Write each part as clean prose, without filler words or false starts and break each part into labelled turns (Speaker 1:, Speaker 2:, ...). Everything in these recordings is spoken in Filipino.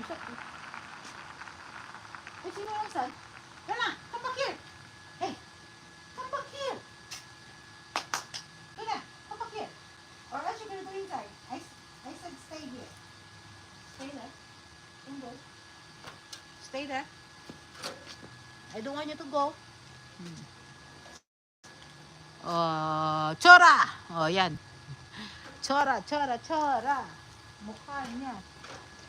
Speaker 1: Shut up. Hey, sino yan, son? Luna, come back here. Hey, come back here. Luna, come back here. Or else you're gonna go inside. I said stay here. Stay there. Don't go. Stay there. I don't want you to go. Chora! Oh, yan. Chora. Mukha niya.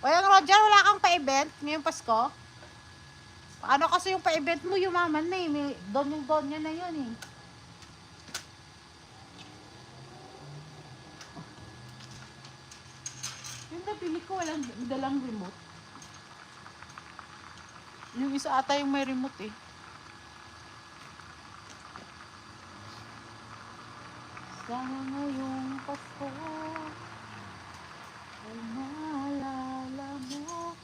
Speaker 1: O yung Roger, wala kang pa-event ngayong Pasko? Paano kasi yung pa-event mo, yumaman na eh. May donya na yun eh. Yung nabili ko, walang dalang remote. Yung isa ata yung may remote eh. Sana ngayong Pasko ay maalala mo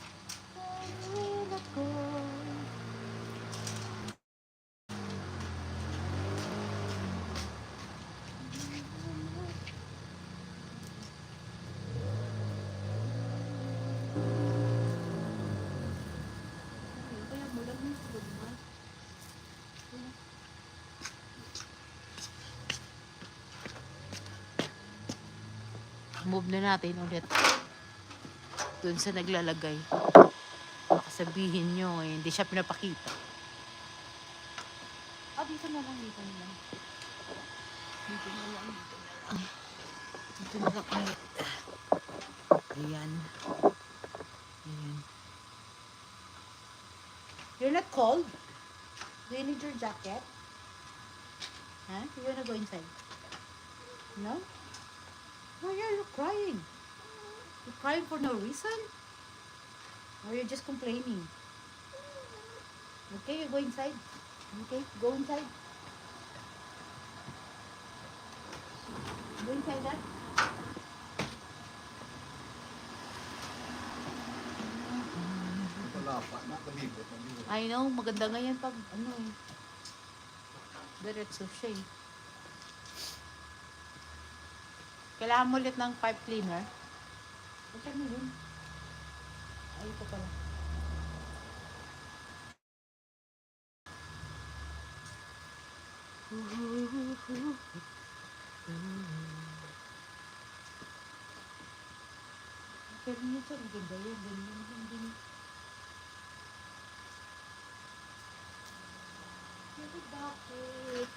Speaker 1: ang ako. Kaya mulag mo sa lumay. Move na natin ulit dun sa naglalagay. Baka sabihin nyo eh, hindi siya pinapakita. Dito na lang. Dito na lang ulit. Ayan. You're not cold? Do you need your jacket? Huh? You wanna go inside? No? Why are you crying? You're crying for no reason? Or you're just complaining? Okay, you go inside. Okay, go inside. Go inside that. I know, maganda nga yan pag ano eh. Diretso siya eh. Kailangan mo ulit ng pipe cleaner. Ito mo yun. Ay, ito pala. Pero yun ito, ang ganda yun. Ganyan. Bakit?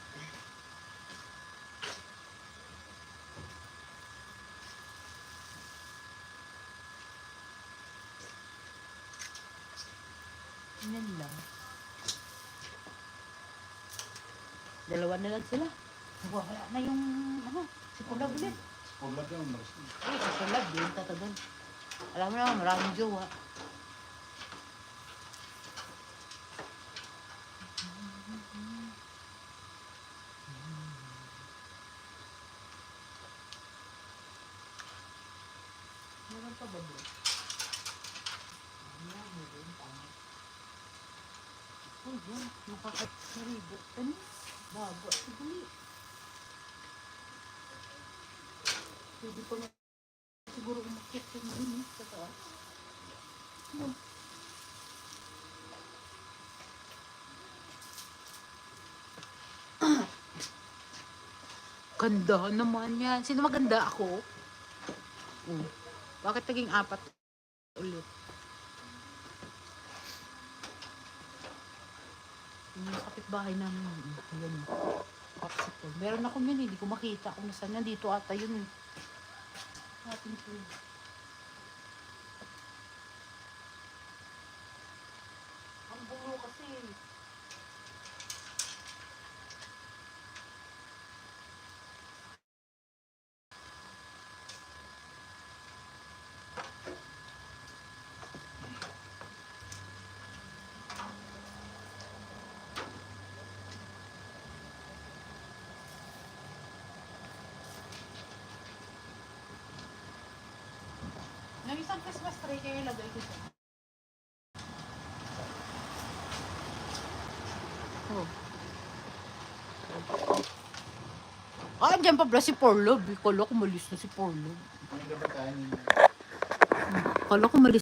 Speaker 1: Yan lang. Dalawa na lang sila. Wala na yung si Pulab ulit.
Speaker 2: Pulab yung maras.
Speaker 1: Ay, si Pulab din tatagal. Alam mo naman, maraming jowa. Meron pa ba doon? Oh, yan. Nakakasaribo. Ano? Bago. Siguli. Pwede pa nga siguro umakit yung dun sa taas. Ano? Ganda naman yan. Sino maganda ako? Bakit naging 4 ulit? Yung kapitbahay namin. Ayan. Popsicle. Meron ako yun eh. Hindi ko makita kung nasaan. Nandito ata yun eh. Ating food. Ang bulo kasi. Yung isang Christmas tree kayo ilagay ko siya. Oh. Andyan pa pala si Porlob. Kala ko malis na si Porlob. Kala ko malis